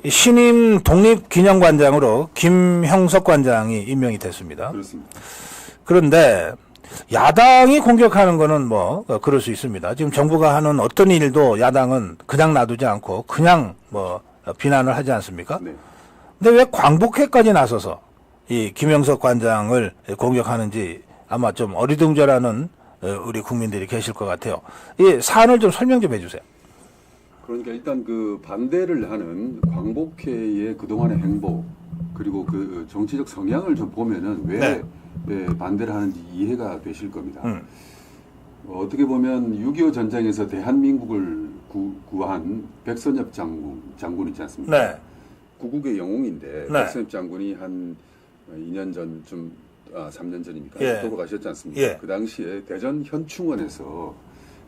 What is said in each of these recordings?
이 신임 독립기념관장으로 김형석 관장이 임명이 됐습니다. 그렇습니다. 그런데 야당이 공격하는 거는 뭐 그럴 수 있습니다. 지금 정부가 하는 어떤 일도 야당은 그냥 놔두지 않고 그냥 뭐 비난을 하지 않습니까? 네. 근데 왜 광복회까지 나서서 이 김형석 관장을 공격하는지 아마 좀 어리둥절하는 우리 국민들이 계실 것 같아요. 이 사안을 좀 설명 좀 해주세요. 그러니까 일단 그 반대를 하는 광복회의 그동안의 행보 그리고 그 정치적 성향을 좀 보면은 왜 네. 반대를 하는지 이해가 되실 겁니다. 어떻게 보면 6.25 전쟁에서 대한민국을 구한 백선엽 장군 있지 않습니까? 네. 구국의 영웅인데 네. 백선엽 장군이 한 2년 전쯤 3년 전입니까? 예. 돌아가셨지 않습니까? 예. 그 당시에 대전 현충원에서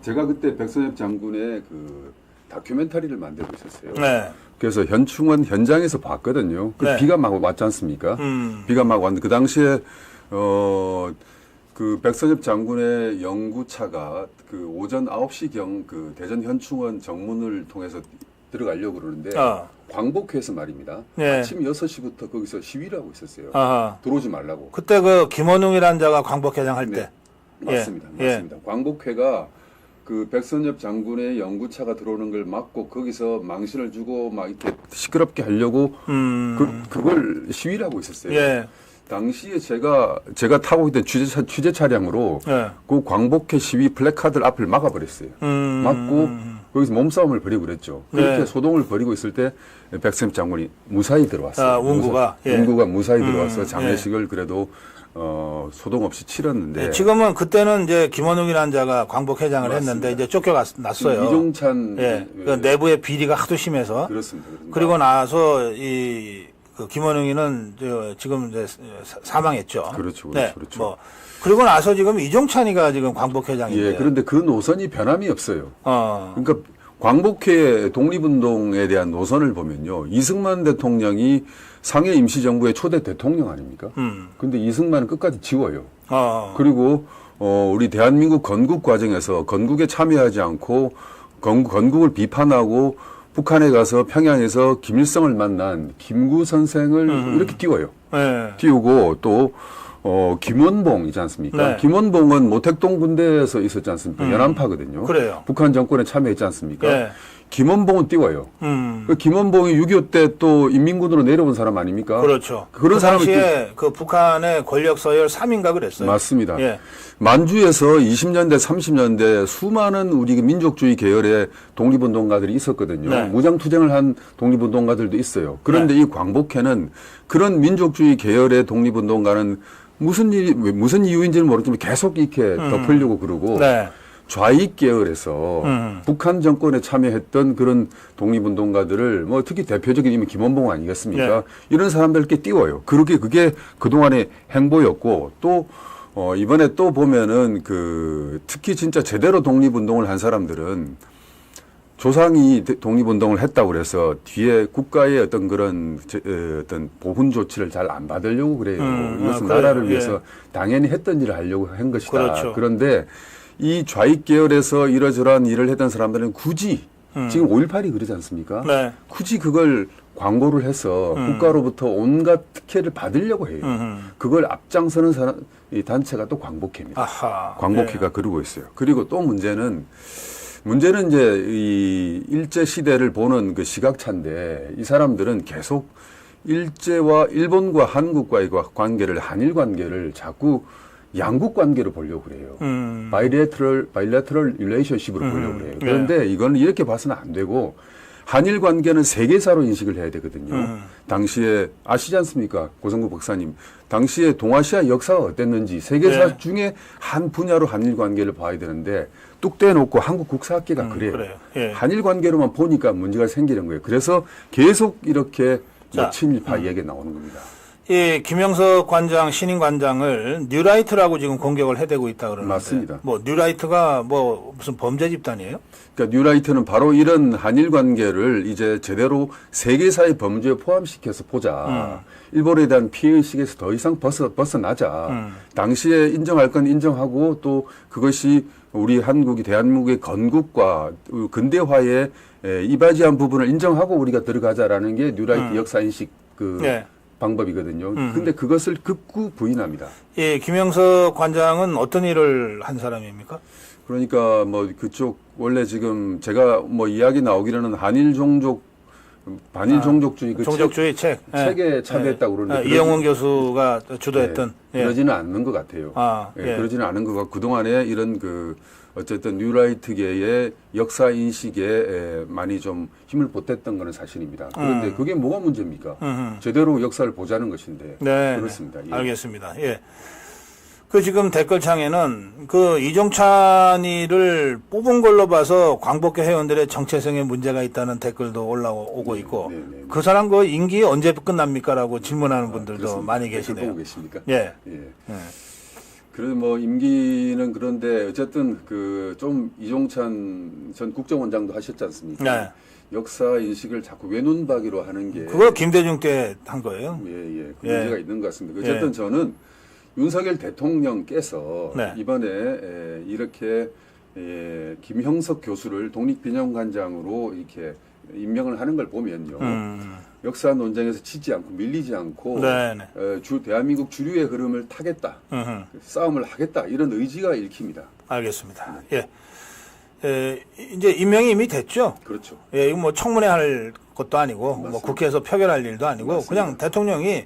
제가 그때 백선엽 장군의 그 다큐멘터리를 만들고 있었어요. 네. 그래서 현충원 현장에서 봤거든요. 그 네. 비가 막 왔지 않습니까? 비가 막 왔는데 그 당시에 그 백선엽 장군의 연구차가 그 오전 9시경 그 대전 현충원 정문을 통해서 들어가려고 그러는데 광복회에서 말입니다. 네. 아침 6시부터 거기서 시위를 하고 있었어요. 아하. 들어오지 말라고. 그때 그 김원웅이라는 자가 광복회장 할 때. 맞습니다. 예. 맞습니다. 광복회가 그 백선엽 장군의 연구차가 들어오는 걸 막고 거기서 망신을 주고 막 이렇게 시끄럽게 하려고 그걸 시위를 하고 있었어요. 예. 당시에 제가 타고 있던 취재 차량으로 예. 그 광복회 시위 플래카드 앞을 막아버렸어요. 막고 거기서 몸싸움을 벌이고 그랬죠. 그렇게 네. 소동을 벌이고 있을 때 백선엽 장군이 무사히 들어왔어요. 운구가. 예. 운구가 무사히 들어와서 장례식을 그래도 소동 없이 치렀는데. 네, 지금은 그때는 이제 김원웅이라는 자가 광복회장을 맞습니다. 했는데 이제 쫓겨났어요. 이종찬 예. 그 내부의 비리가 하도 심해서. 그렇습니다. 그리고 나서 그 김원웅이는 지금 이제 사망했죠. 그렇죠. 네. 그렇죠. 뭐 그리고 나서 지금 이종찬이가 지금 광복회장인데. 예. 그런데 그 노선이 변함이 없어요. 어. 그러니까 광복회 독립운동에 대한 노선을 보면요. 이승만 대통령이 상해 임시정부의 초대 대통령 아닙니까? 근데 이승만은 끝까지 지워요. 그리고 우리 대한민국 건국 과정에서 건국에 참여하지 않고 건국을 비판하고 북한에 가서 평양에서 김일성을 만난 김구 선생을 이렇게 띄워요. 네. 띄우고 또 김원봉이지 않습니까? 네. 김원봉은 모택동 군대에서 있었지 않습니까? 연안파거든요. 그래요. 북한 정권에 참여했지 않습니까? 네. 김원봉은 띄워요. 그 김원봉이 6.25 때 또 인민군으로 내려온 사람 아닙니까? 그렇죠. 그런 그 사람을 당시에 그 북한의 권력 서열 3인가 그랬어요. 맞습니다. 예. 만주에서 20년대, 30년대 수많은 우리 그 민족주의 계열의 독립운동가들이 있었거든요. 네. 무장투쟁을 한 독립운동가들도 있어요. 그런데 이 광복회는 그런 민족주의 계열의 독립운동가는 무슨 이유인지는 모르지만 계속 이렇게 덮으려고 그러고 네. 좌익 계열에서 북한 정권에 참여했던 그런 독립운동가들을 뭐 특히 대표적인 이면 김원봉 아니겠습니까? 네. 이런 사람들께 띄워요. 그게 그동안의 행보였고 또 이번에 또 보면은 특히 진짜 제대로 독립운동을 한 사람들은 조상이 독립운동을 했다고 그래서 뒤에 국가의 어떤 그런 어떤 보훈 조치를 잘 안 받으려고 그래요. 이것은 나라를 위해서 당연히 했던 일을 하려고 한 것이다. 그렇죠. 그런데 이 좌익 계열에서 이러저러한 일을 했던 사람들은 굳이 지금 5.18이 그러지 않습니까? 네. 굳이 그걸 광고를 해서 국가로부터 온갖 특혜를 받으려고 해요. 그걸 앞장서는 이 단체가 또 광복회입니다. 아하. 광복회가 그러고 있어요. 그리고 또 문제는 이제 이 일제 시대를 보는 그 시각차인데 이 사람들은 계속 일제와 일본과 한국과의 관계를 한일 관계를 자꾸 양국 관계로 보려고 그래요. 바이래터럴 릴레이션십으로 보려고 그래요. 그런데 이건 이렇게 봐서는 안 되고 한일 관계는 세계사로 인식을 해야 되거든요. 당시에 아시지 않습니까? 고성구 박사님. 당시에 동아시아 역사가 어땠는지 세계사 네. 중에 한 분야로 한일 관계를 봐야 되는데 뚝 떼놓고 한국 국사학계가 그래요. 예. 한일 관계로만 보니까 문제가 생기는 거예요. 그래서 계속 이렇게 자, 친일파 이야기가 나오는 겁니다. 이 김영석 관장, 신임 관장을 뉴라이트라고 지금 공격을 해대고 있다 그러는데. 맞습니다. 뭐 뉴라이트가 뭐 무슨 범죄 집단이에요? 그러니까 뉴라이트는 바로 이런 한일 관계를 이제 제대로 세계사의 범죄에 포함시켜서 보자. 일본에 대한 피해의식에서 더 이상 벗어나자. 당시에 인정할 건 인정하고 또 그것이 우리 한국이 대한민국의 건국과 근대화에 이바지한 부분을 인정하고 우리가 들어가자라는 게 뉴라이트 역사인식 그 네. 방법이거든요. 근데 그것을 극구 부인합니다. 예, 김영석 관장은 어떤 일을 한 사람입니까? 그러니까 뭐 그쪽 원래 지금 제가 뭐 이야기 나오기로는 한일 종족 반일 종족주의 그 종족주의 책. 책에 참여했다고 그러는데 이영훈 교수가 주도했던. 예, 그러지는 않는 것 같아요. 그러지는 않은 것 같고 그동안에 이런 그 어쨌든 뉴라이트계의 역사 인식에 많이 좀 힘을 보탰던 것은 사실입니다. 그런데 그게 뭐가 문제입니까? 제대로 역사를 보자는 것인데. 네, 그렇습니다. 네. 예. 알겠습니다. 예. 그 지금 댓글창에는 그 이종찬이를 뽑은 걸로 봐서 광복회 회원들의 정체성에 문제가 있다는 댓글도 올라오고 있고 그 사람 그 임기 언제 끝납니까라고 질문하는 분들도 그렇습니다. 많이 댓글 계시네요. 보고 계십니까? 예. 예. 그래도 뭐 임기는 그런데 어쨌든 그 좀 이종찬 전 국정원장도 하셨지 않습니까? 네. 역사 인식을 자꾸 외눈박이로 하는 게 그거 김대중 때 한 거예요. 그 예. 문제가 있는 것 같습니다. 어쨌든 저는 윤석열 대통령께서 네. 이번에 이렇게 김형석 교수를 독립기념관장으로 이렇게 임명을 하는 걸 보면요. 역사 논쟁에서 치지 않고 밀리지 않고 네네. 대한민국 주류의 흐름을 타겠다. 싸움을 하겠다. 이런 의지가 읽힙니다. 알겠습니다. 예. 이제 임명이 이미 됐죠. 그렇죠. 예, 이거 뭐 청문회 할 것도 아니고, 맞습니다. 뭐 국회에서 표결할 일도 아니고, 맞습니다. 그냥 대통령이,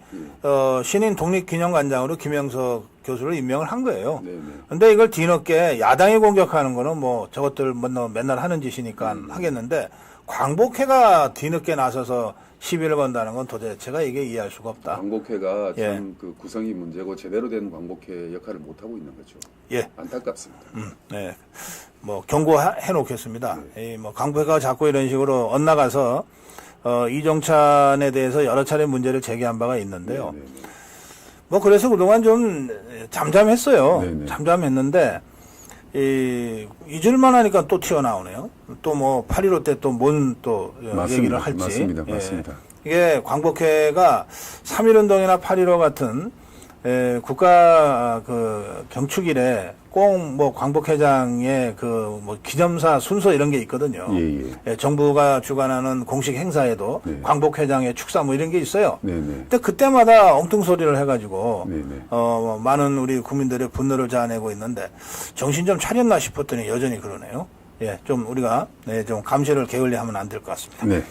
신인 독립기념관장으로 김영석 교수를 임명을 한 거예요. 네네. 근데 이걸 뒤늦게 야당이 공격하는 거는 뭐 저것들 맨날 하는 짓이니까 하겠는데, 광복회가 뒤늦게 나서서 시비를 건다는 건 도대체가 이게 이해할 수가 없다. 광복회가 예. 참 그 구성이 문제고 제대로 된 광복회 역할을 못 하고 있는 거죠. 예. 안타깝습니다. 네. 뭐 경고해 놓겠습니다. 이 뭐 광복회가 자꾸 이런 식으로 엇나가서 이종찬에 대해서 여러 차례 문제를 제기한 바가 있는데요. 네네. 뭐 그래서 그동안 좀 잠잠했어요. 네네. 잠잠했는데 잊을만 하니까 또 튀어나오네요. 또 뭐 8.15 때 또 뭔 또 얘기를 할지. 맞습니다. 예. 맞습니다. 이게 광복회가 3.1운동이나 8.15 같은 국가 그 경축일에 꼭 뭐 광복회장의 그 뭐 기념사 순서 이런 게 있거든요. 예. 정부가 주관하는 공식 행사에도 네. 광복회장의 축사 뭐 이런 게 있어요. 네네. 근데 그때마다 엉뚱 소리를 해가지고 네네. 많은 우리 국민들의 분노를 자아내고 있는데 정신 좀 차렸나 싶었더니 여전히 그러네요. 예, 좀 우리가 좀 감시를 게을리하면 안 될 것 같습니다. 네.